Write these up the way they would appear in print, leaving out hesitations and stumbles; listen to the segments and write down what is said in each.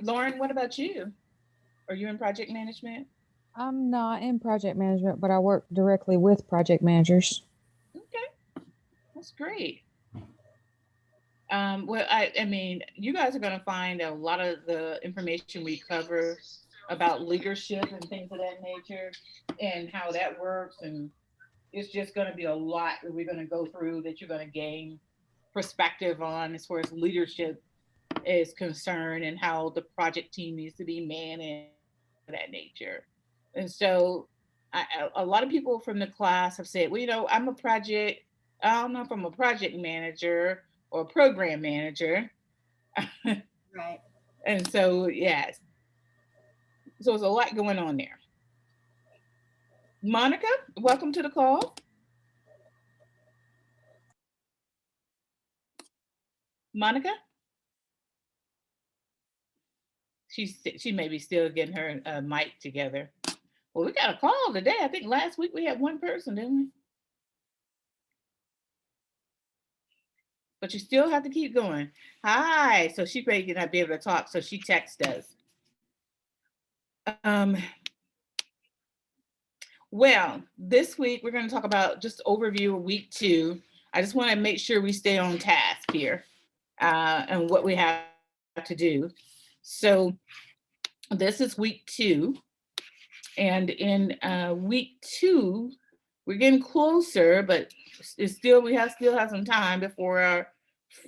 Lauren, what about you? Are you in project management? I'm not in project management, but I work directly with project managers. Okay, that's great. Well, I mean, you guys are going to find a lot of the information we cover about leadership and things of that nature and how that works. And it's just going to be a lot that we're going to go through that you're going to gain perspective on as far as leadership is concerned and how the project team needs to be managed and things of that nature. And so a lot of people from the class have said, well, I'm a project, I don't know if I'm a project manager or a program manager. Right. And so, yes, so there's a lot going on there. Monica, welcome to the call. Monica, she may be still getting her mic together. Well, we got a call today. I think last week we had one person, didn't we? But you still have to keep going. Hi. So she may not be able to talk, so she texts us. Well, this week we're going to talk about just overview of week 2. I just want to make sure we stay on task here and what we have to do. So this is week 2, and in week 2 we're getting closer, but it's still still have some time before our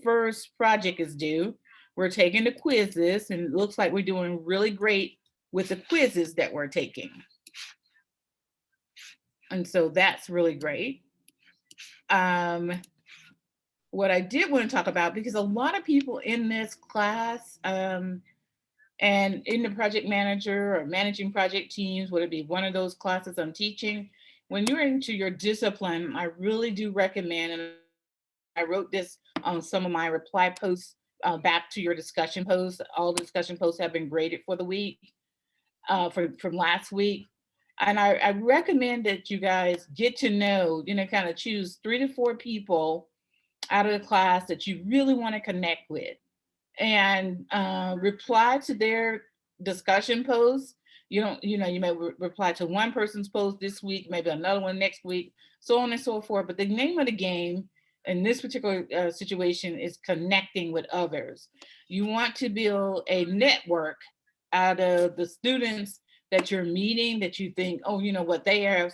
first project is due. We're taking the quizzes, and it looks like we're doing really great with the quizzes that we're taking. And so that's really great. Um, what I did want to talk about, because a lot of people in this class and in the project manager or managing project teams, would it be one of those classes I'm teaching? When you're into your discipline, I really do recommend, and I wrote this on some of my reply posts back to your discussion posts. All the discussion posts have been graded for the week, from last week. And I recommend that you guys get to know, kind of choose 3 to 4 people out of the class that you really want to connect with and reply to their discussion posts. You may reply to one person's post this week, maybe another one next week, so on and so forth. But the name of the game in this particular situation is connecting with others. You want to build a network out of the students that you're meeting that you think, oh, you know what, they're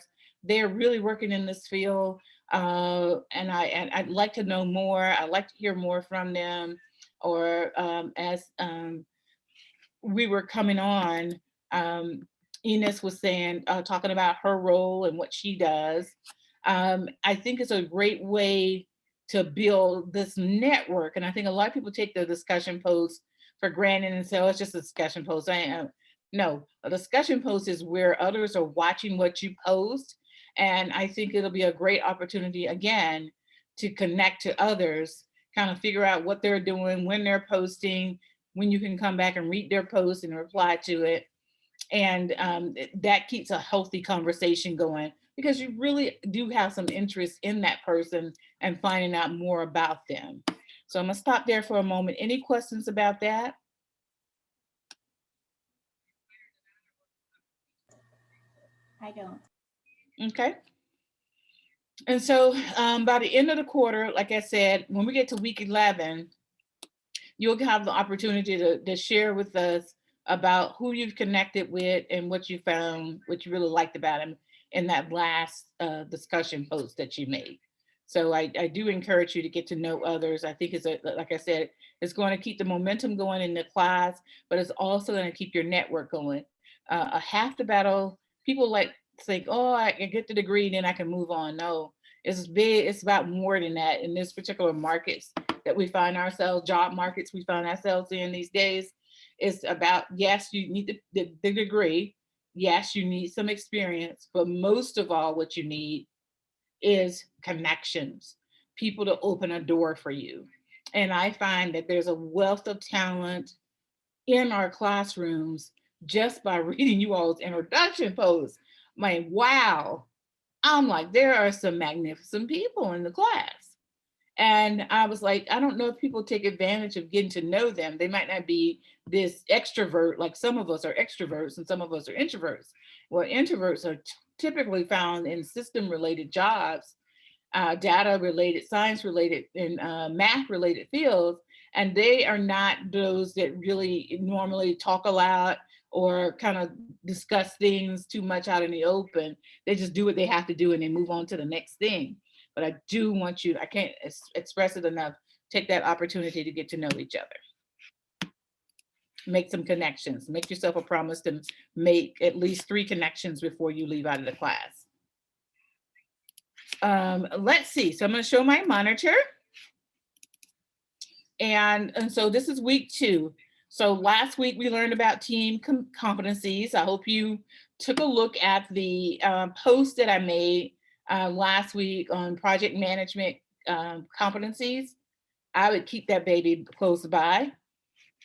really working in this field. I'd like to know more. I'd like to hear more from them. Or as we were coming on, Enos was saying, talking about her role and what she does. I think it's a great way to build this network. And I think a lot of people take the discussion post for granted and say, oh, it's just a discussion post. No, a discussion post is where others are watching what you post. And I think it'll be a great opportunity, again, to connect to others, kind of figure out what they're doing, when they're posting, when you can come back and read their post and reply to it. And that keeps a healthy conversation going because you really do have some interest in that person and finding out more about them. So I'm going to stop there for a moment. Any questions about that? I don't. Okay. And so by the end of the quarter, like I said, when we get to week 11, you'll have the opportunity to share with us about who you've connected with and what you found, what you really liked about him in that last discussion post that you made. So I do encourage you to get to know others. I think like I said, it's going to keep the momentum going in the class, but it's also going to keep your network going. A half the battle, people like think, oh, I can get the degree, then I can move on. No, it's big. It's about more than that in this particular markets that we find ourselves, job markets we find ourselves in these days. It's about, yes, you need the degree. Yes, you need some experience, but most of all, what you need is connections, people to open a door for you. And I find that there's a wealth of talent in our classrooms just by reading you all's introduction posts. My wow, I'm like, there are some magnificent people in the class. And I was like, I don't know if people take advantage of getting to know them. They might not be this extrovert, like some of us are extroverts and some of us are introverts. Well, introverts are typically found in system related jobs, data related, science related, and math related fields. And they are not those that really normally talk a lot or kind of discuss things too much out in the open. They just do what they have to do and they move on to the next thing. But I do want you, I can't express it enough, take that opportunity to get to know each other. Make some connections. Make yourself a promise to make at least 3 connections before you leave out of the class. Let's see. So I'm going to show my monitor. And so this is week 2. So last week we learned about team competencies. I hope you took a look at the post that I made last week on project management competencies. I would keep that baby close by.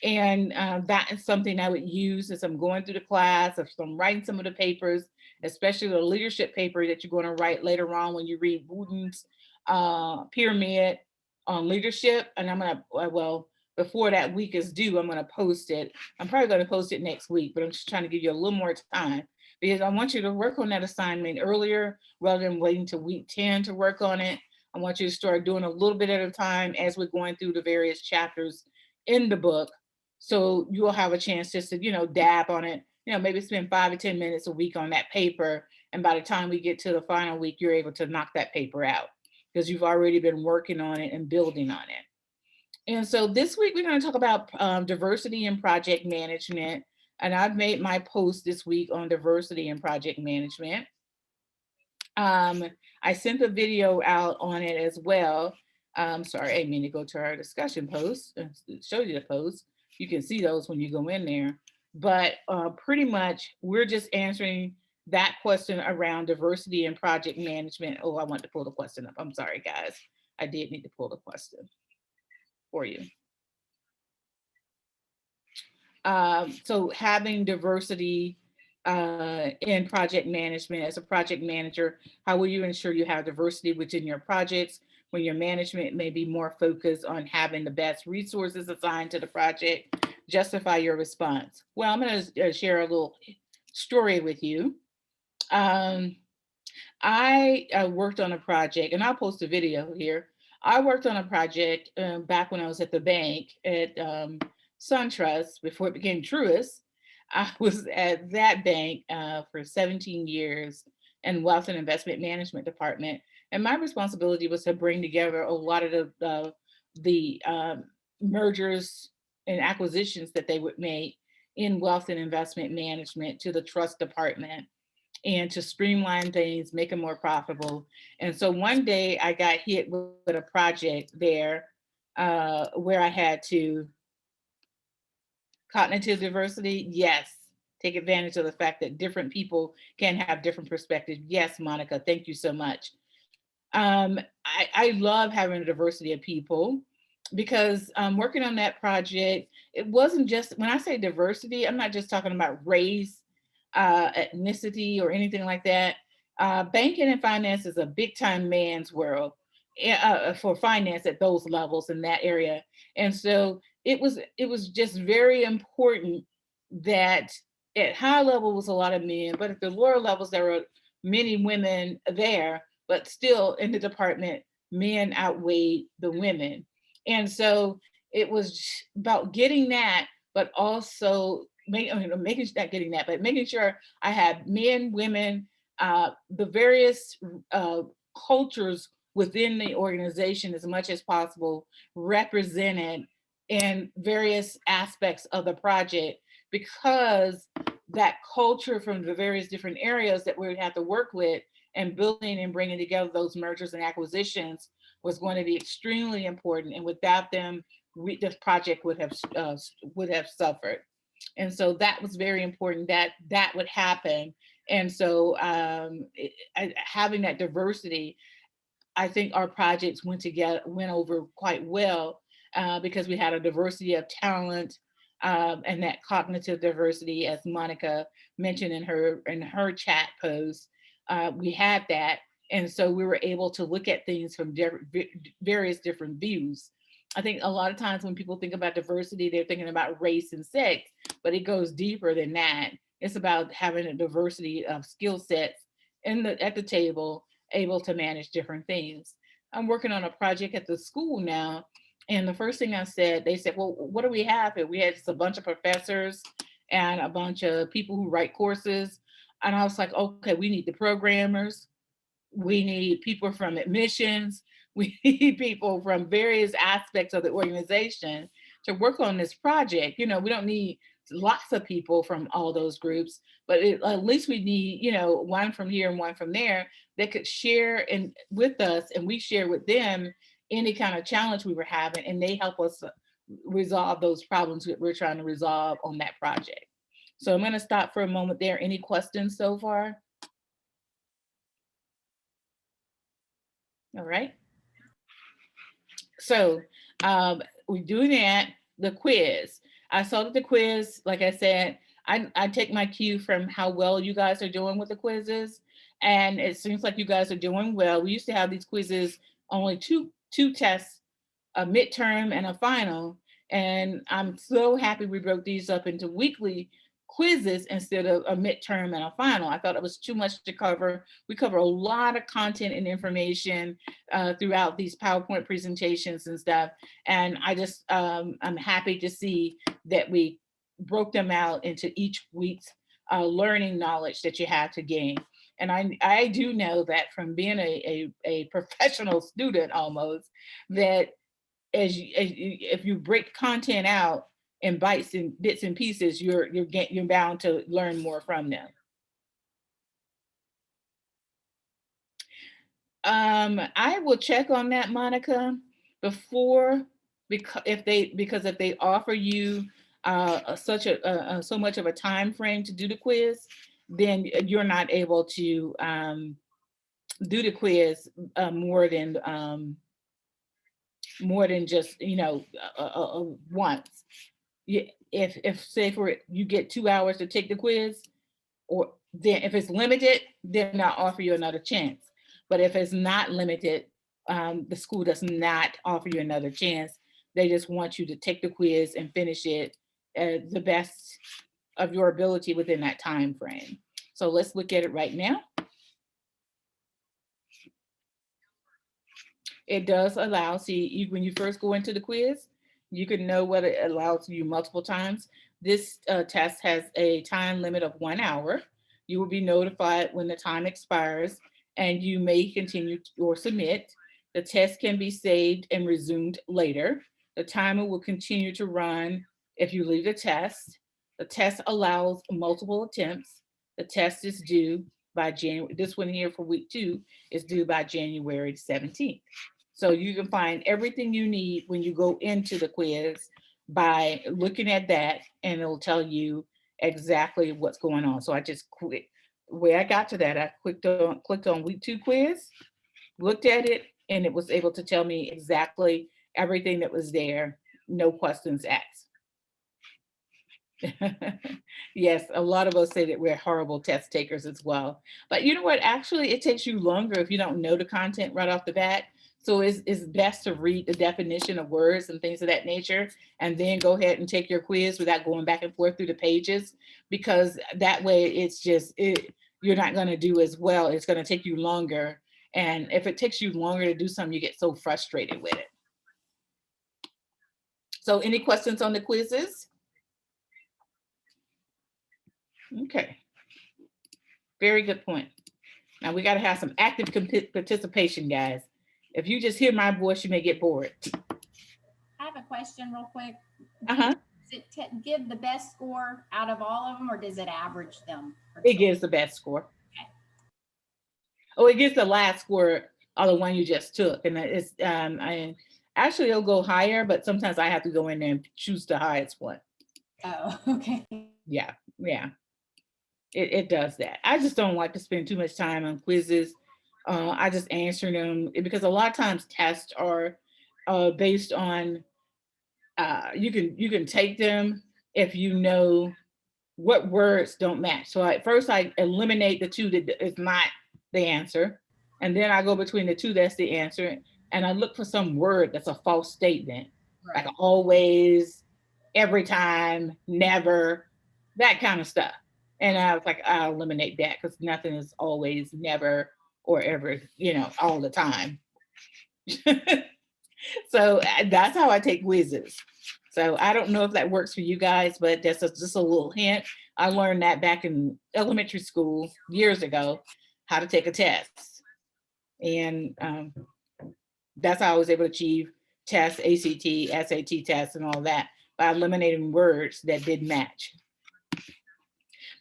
And that is something I would use as I'm going through the class, if I'm writing some of the papers, especially the leadership paper that you're going to write later on when you read Wooten's pyramid on leadership. And I'm going to, well, before that week is due, I'm going to post it. I'm probably going to post it next week, but I'm just trying to give you a little more time because I want you to work on that assignment earlier rather than waiting to week 10 to work on it. I want you to start doing a little bit at a time as we're going through the various chapters in the book. So you'll have a chance just to, dab on it, maybe spend 5 or 10 minutes a week on that paper. And by the time we get to the final week, you're able to knock that paper out because you've already been working on it and building on it. And so this week, we're going to talk about diversity in project management. And I've made my post this week on diversity in project management. I sent a video out on it as well. Sorry, I mean to go to our discussion post and show you the post. You can see those when you go in there. But pretty much, we're just answering that question around diversity in project management. Oh, I want to pull the question up. I'm sorry, guys. I did need to pull the question for you. So having diversity in project management, as a project manager, how will you ensure you have diversity within your projects when your management may be more focused on having the best resources assigned to the project? Justify your response. Well, I'm going to share a little story with you. I worked on a project, and I'll post a video here. I worked on a project back when I was at the bank at SunTrust before it became Truist. I was at that bank for 17 years in Wealth and Investment Management Department. And my responsibility was to bring together a lot of the mergers and acquisitions that they would make in Wealth and Investment Management to the trust department and to streamline things, make them more profitable. And so one day I got hit with a project there where I had to cognitive diversity. Yes. Take advantage of the fact that different people can have different perspectives. Yes, Monica, thank you so much. I love having a diversity of people because working on that project, it wasn't just, when I say diversity, I'm not just talking about race, ethnicity, or anything like that. Banking and finance is a big time man's world for finance at those levels in that area. And so it was just very important that at high level was a lot of men, but at the lower levels, there were many women there, but still in the department, men outweighed the women. And so it was about getting that, but also making sure I had men, women, the various cultures within the organization as much as possible represented in various aspects of the project, because that culture from the various different areas that we would have to work with and building and bringing together those mergers and acquisitions was going to be extremely important. And without them, this project would have suffered. And so that was very important that would happen. And so having that diversity, I think our projects went over quite well because we had a diversity of talent and that cognitive diversity, as Monica mentioned in her chat post. We had that, And so we were able to look at things from various different views. I think a lot of times when people think about diversity, they're thinking about race and sex, but it goes deeper than that. It's about having a diversity of skill sets at the table, able to manage different things. I'm working on a project at the school now, and the first thing I said, they said, well, what do we have here? We had just a bunch of professors and a bunch of people who write courses. And I was like, okay, we need the programmers, we need people from admissions, we need people from various aspects of the organization to work on this project. You know, we don't need lots of people from all those groups, but at least we need, you know, one from here and one from there that could share with us, and we share with them any kind of challenge we were having, and they help us resolve those problems that we're trying to resolve on that project. So I'm going to stop for a moment there. Any questions so far? All right. So we're doing that, the quiz. I saw that the quiz, like I said, I take my cue from how well you guys are doing with the quizzes. And it seems like you guys are doing well. We used to have these quizzes, only two tests, a midterm and a final. And I'm so happy we broke these up into weekly quizzes instead of a midterm and a final. I thought it was too much to cover. We cover a lot of content and information throughout these PowerPoint presentations and stuff. And I just, I'm happy to see that we broke them out into each week's learning knowledge that you have to gain. And I do know that from being a professional student almost, that if you break content out in bits and pieces, you're bound to learn more from them. I will check on that, Monica, before, because if they offer you so much of a time frame to do the quiz, then you're not able to do the quiz more than just, you know, once. If say you get 2 hours to take the quiz, or then if it's limited, then I'll offer you another chance. But if it's not limited, the school does not offer you another chance. They just want you to take the quiz and finish it the best of your ability within that time frame. So let's look at it right now. It does allow, see, when you first go into the quiz, you can know whether it allows you multiple times. This test has a time limit of 1 hour. You will be notified when the time expires, and you may continue or submit. The test can be saved and resumed later. The timer will continue to run if you leave the test. The test allows multiple attempts. The test is due by January. This one here for week 2 is due by January 17th. So you can find everything you need when you go into the quiz by looking at that, and it'll tell you exactly what's going on. So I just clicked, where I got to that, I clicked on week 2 quiz, looked at it, and it was able to tell me exactly everything that was there, no questions asked. Yes, a lot of us say that we're horrible test takers as well. But you know what? Actually, it takes you longer if you don't know the content right off the bat. So it's best to read the definition of words and things of that nature, and then go ahead and take your quiz without going back and forth through the pages, because that way it's just, you're not going to do as well. It's going to take you longer. And if it takes you longer to do something, you get so frustrated with it. So any questions on the quizzes? Okay. Very good point. Now we got to have some active participation, guys. If you just hear my voice, you may get bored. I have a question real quick. Uh-huh. Does it give the best score out of all of them, or does it average them? It gives the best score. Okay. Oh, it gives the last score of the one you just took. And it's actually it'll go higher, but sometimes I have to go in there and choose the highest one. Oh, okay. Yeah. It does that. I just don't like to spend too much time on quizzes. I just answer them because a lot of times tests are based on, you can take them if you know what words don't match. So at first I eliminate the 2 that is not the answer. And then I go between the two, that's the answer. And I look for some word that's a false statement, like Right. always, every time, never, that kind of stuff. And I was like, I'll eliminate that because nothing is always, never, or ever, all the time. So that's how I take quizzes. So I don't know if that works for you guys, but that's just a little hint. I learned that back in elementary school years ago, how to take a test. And that's how I was able to achieve tests, ACT, SAT tests, and all that by eliminating words that didn't match.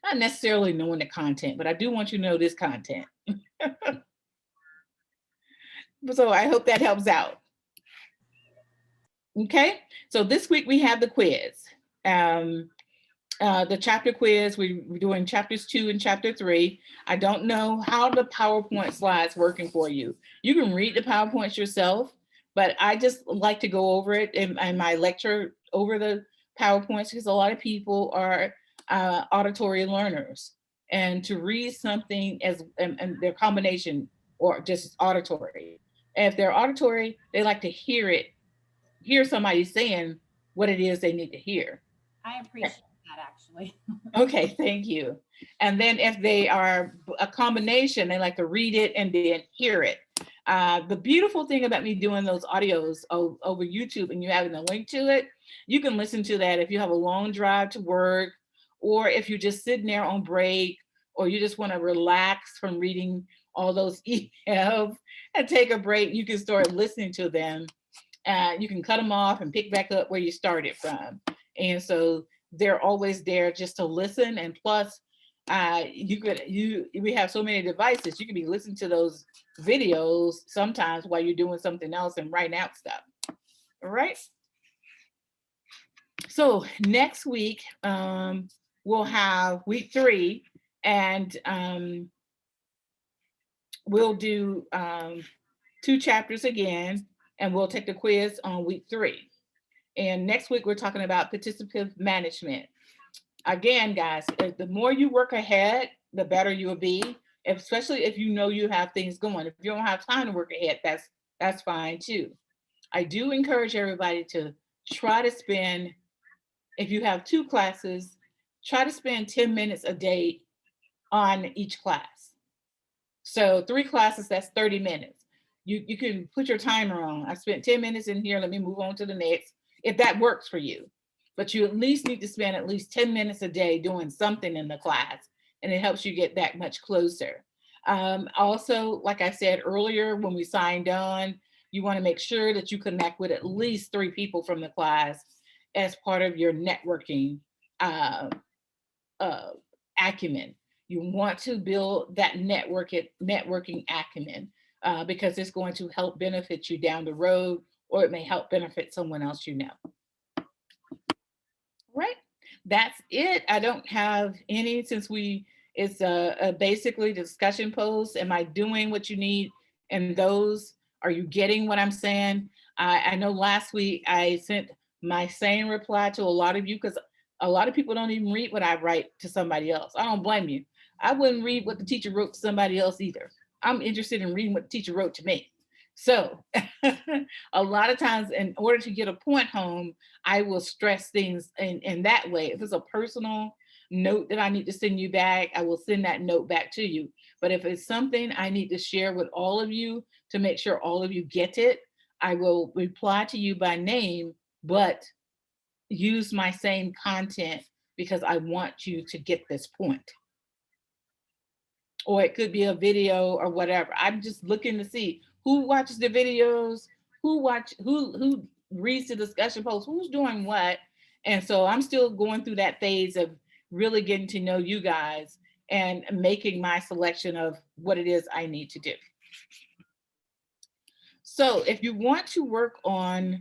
Not necessarily knowing the content, but I do want you to know this content. So I hope that helps out. Okay, so this week we have the quiz. The chapter quiz, we're doing chapters 2 and chapter 3. I don't know how the PowerPoint slides working for you. You can read the PowerPoints yourself, but I just like to go over it in my lecture over the PowerPoints because a lot of people are auditory learners, and to read something as and their combination or just auditory. And if they're auditory, they like to hear somebody saying what it is they need to hear. I appreciate that actually. Okay, thank you. And then if they are a combination, they like to read it and then hear it. The beautiful thing about me doing those audios over YouTube and you having a link to it, you can listen to that if you have a long drive to work, or if you're just sitting there on break, or you just want to relax from reading all those emails and take a break, you can start listening to them. You can cut them off and pick back up where you started from. And so they're always there just to listen. And plus, we have so many devices, you can be listening to those videos sometimes while you're doing something else and writing out stuff. All right. So next week, we'll have week 3, and we'll do 2 chapters again, and we'll take the quiz on week 3. And next week, we're talking about participant management. Again, guys, the more you work ahead, the better you'll be, especially if you know you have things going. If you don't have time to work ahead, that's fine too. I do encourage everybody to try to spend, if you have 2 classes, try to spend 10 minutes a day on each class. So 3 classes, that's 30 minutes. You can put your timer on. I spent 10 minutes in here, let me move on to the next, if that works for you. But you at least need to spend at least 10 minutes a day doing something in the class, and it helps you get that much closer. Also, like I said earlier, when we signed on, you want to make sure that you connect with at least 3 people from the class as part of your networking acumen. You want to build that networking acumen because it's going to help benefit you down the road, or it may help benefit someone else you know. Right, that's it. I don't have any, since it's basically discussion posts. Am I doing what you need? And those, are you getting what I'm saying? I know last week I sent my same reply to a lot of you, because a lot of people don't even read what I write to somebody else. I don't blame you. I wouldn't read what the teacher wrote to somebody else either. I'm interested in reading what the teacher wrote to me. So a lot of times, in order to get a point home, I will stress things in that way. If it's a personal note that I need to send you back, I will send that note back to you. But if it's something I need to share with all of you to make sure all of you get it, I will reply to you by name, but use my same content because I want you to get this point. Or it could be a video or whatever. I'm just looking to see who watches the videos, who reads the discussion posts, who's doing what. And so I'm still going through that phase of really getting to know you guys and making my selection of what it is I need to do. So if you want to work on,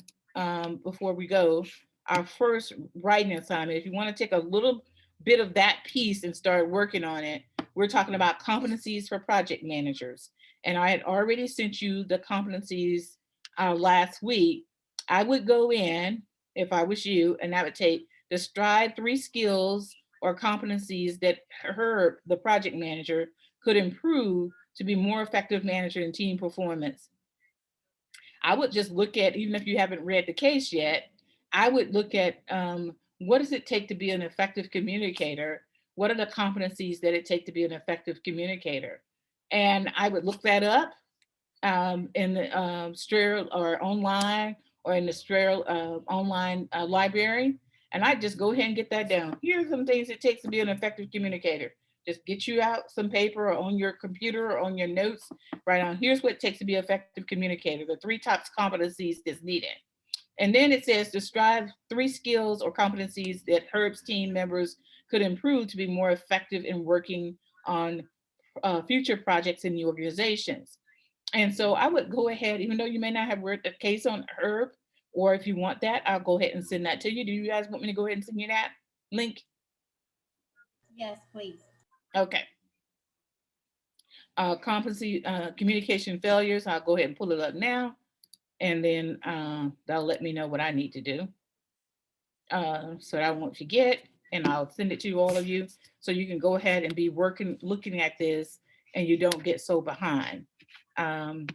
before we go, our first writing assignment, if you want to take a little bit of that piece and start working on it, we're talking about competencies for project managers. And I had already sent you the competencies last week. I would go in, if I was you, and I would take describe 3 skills or competencies that Herb, the project manager, could improve to be more effective manager in team performance. I would just look at, even if you haven't read the case yet, I would look at what does it take to be an effective communicator? What are the competencies that it takes to be an effective communicator? And I would look that up in the Strayer or online, or in the Strayer online library. And I just go ahead and get that down. Here's some things it takes to be an effective communicator. Just get you out some paper or on your computer or on your notes, write down, here's what it takes to be an effective communicator, the 3 top competencies that's needed. And then it says describe 3 skills or competencies that Herb's team members could improve to be more effective in working on future projects in the organizations. And so I would go ahead, even though you may not have read the case on Herb, or if you want that, I'll go ahead and send that to you. Do you guys want me to go ahead and send you that link? Yes, please. Okay. Competency, communication failures, I'll go ahead and pull it up now. And then that'll let me know what I need to do. So that I won't forget, and I'll send it to all of you. So you can go ahead and be looking at this, and you don't get so behind. A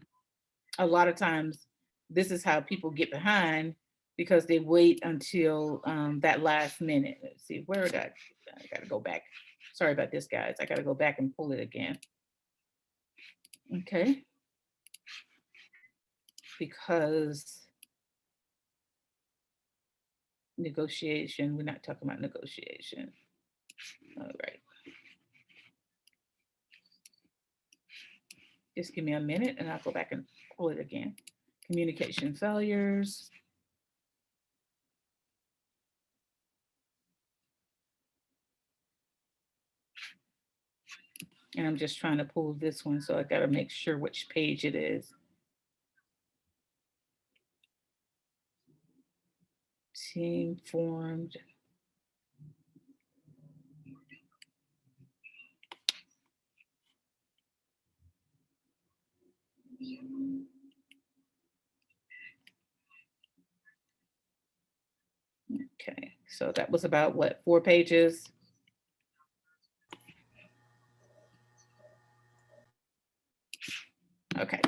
lot of times, this is how people get behind, because they wait until that last minute. Let's see, where did I gotta go back. Sorry about this, guys. I gotta go back and pull it again. Okay. Because negotiation, we're not talking about negotiation. All right. Just give me a minute and I'll go back and pull it again. Communication failures. And I'm just trying to pull this one, so I got to make sure which page it is. Team formed. Okay, so that was about what, 4 pages? Okay,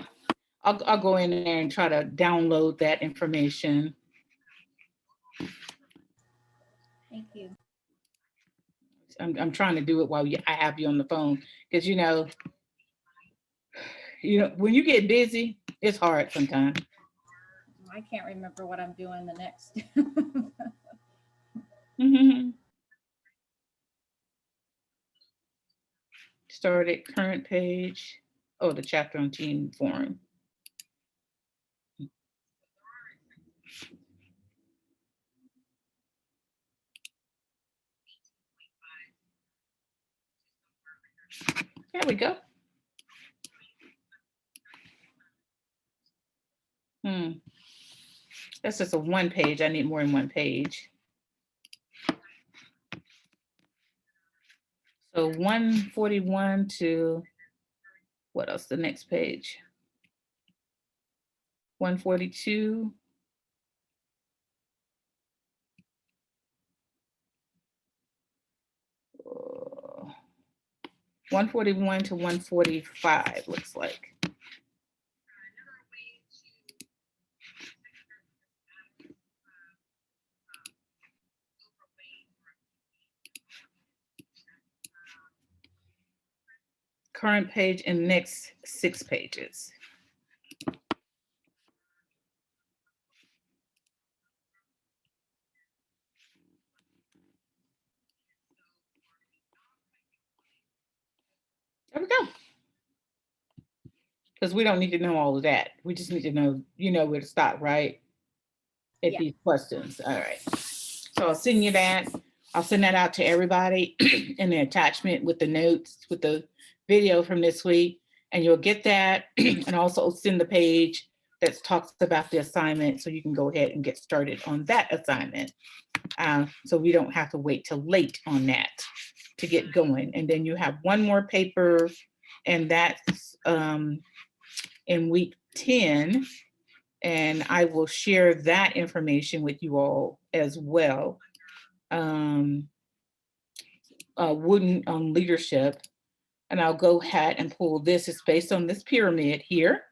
I'll go in there and try to download that information. Thank you. I'm trying to do it while I have you on the phone, because you know, when you get busy, it's hard sometimes. I can't remember what I'm doing the next. Start at current page. Oh, the chapter on team forum. There we go. That's just a 1 page. I need more than 1 page. So 141 to, what else, the next page? 142. Uh, 141 to 145 looks like. Current page and next 6 pages. There we go. Because we don't need to know all of that. We just need to know, where to stop, right? At these questions. All right. So I'll send you that. I'll send that out to everybody in the attachment with the notes, with the video from this week. And you'll get that, and also send the page that talks about the assignment, so you can go ahead and get started on that assignment. So we don't have to wait till late on that to get going. And then you have 1 more paper, and that's in week 10. And I will share that information with you all as well. Wooden on leadership. And I'll go ahead and pull this. It's based on this pyramid here.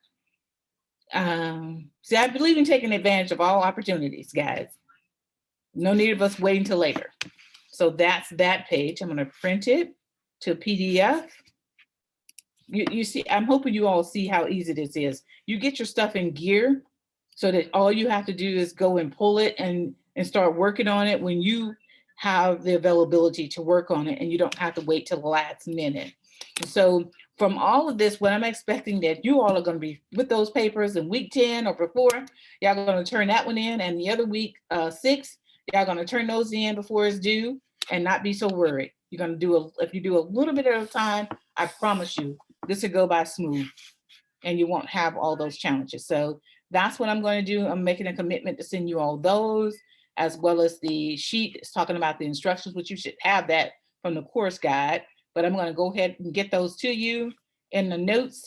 See, I believe in taking advantage of all opportunities, guys. No need of us waiting till later. So that's that page. I'm going to print it to PDF. You see, I'm hoping you all see how easy this is. You get your stuff in gear so that all you have to do is go and pull it and start working on it when you have the availability to work on it, and you don't have to wait till the last minute. So from all of this, what I'm expecting that you all are going to be with those papers in week 10 or before, y'all going to turn that one in, and the other week 6, y'all going to turn those in before it's due and not be so worried. You're going to do if you do a little bit at a time, I promise you this will go by smooth and you won't have all those challenges. So that's what I'm going to do. I'm making a commitment to send you all those, as well as the sheet is talking about the instructions, which you should have that from the course guide. But I'm going to go ahead and get those to you in the notes,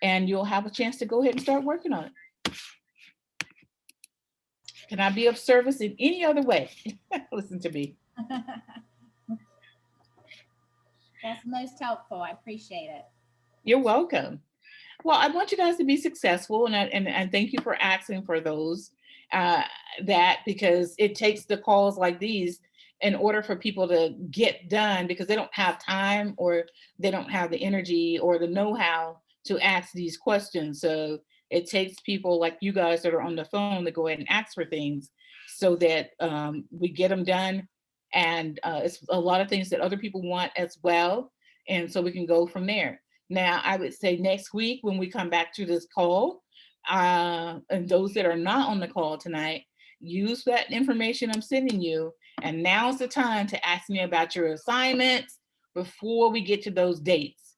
and you'll have a chance to go ahead and start working on it. Can I be of service in any other way? Listen to me. That's most helpful. I appreciate it. You're welcome. Well, I want you guys to be successful, and thank you for asking for those, that because it takes the calls like these in order for people to get done, because they don't have time or they don't have the energy or the know-how to ask these questions. So it takes people like you guys that are on the phone to go ahead and ask for things so that we get them done. And it's a lot of things that other people want as well. And so we can go from there. Now, I would say next week when we come back to this call, and those that are not on the call tonight, use that information I'm sending you. And now's the time to ask me about your assignments before we get to those dates.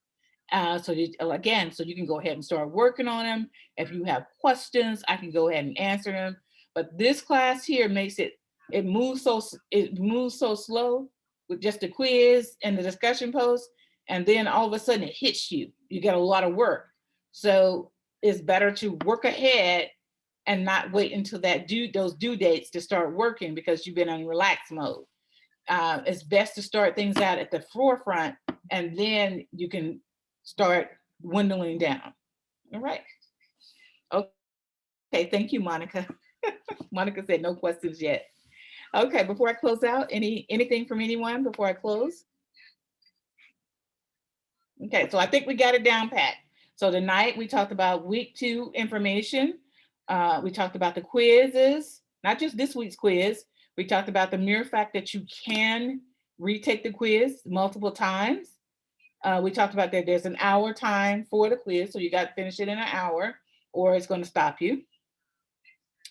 So you can go ahead and start working on them. If you have questions, I can go ahead and answer them. But this class here makes it moves so slow with just the quiz and the discussion post. And then all of a sudden it hits you. You get a lot of work. So it's better to work ahead and not wait until those due dates to start working because you've been on relax mode. It's best to start things out at the forefront, and then you can start dwindling down. All right. Okay, thank you, Monica. Monica said no questions yet. Okay, before I close out, anything from anyone before I close? Okay, so I think we got it down pat. So tonight we talked about week 2 information. We talked about the quizzes, not just this week's quiz. We talked about the mere fact that you can retake the quiz multiple times. We talked about that there's an hour time for the quiz, so you got to finish it in an hour or it's going to stop you.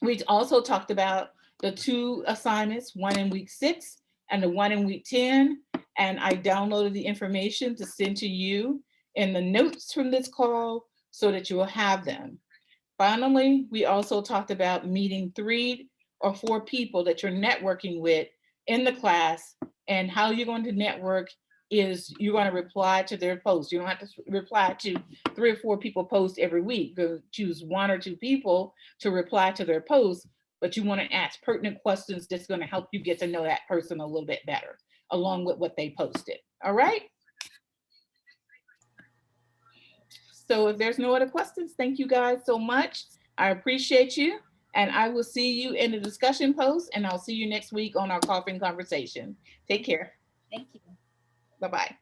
We also talked about the 2 assignments, one in week 6 and the one in week 10. And I downloaded the information to send to you in the notes from this call so that you will have them. Finally, we also talked about meeting 3 or 4 people that you're networking with in the class, and how you're going to network is you're going to reply to their posts. You don't have to reply to 3 or 4 people post every week. Go choose 1 or 2 people to reply to their posts, but you want to ask pertinent questions that's going to help you get to know that person a little bit better, along with what they posted. All right. So if there's no other questions, thank you guys so much. I appreciate you. And I will see you in the discussion post, and I'll see you next week on our coffee conversation. Take care. Thank you. Bye-bye.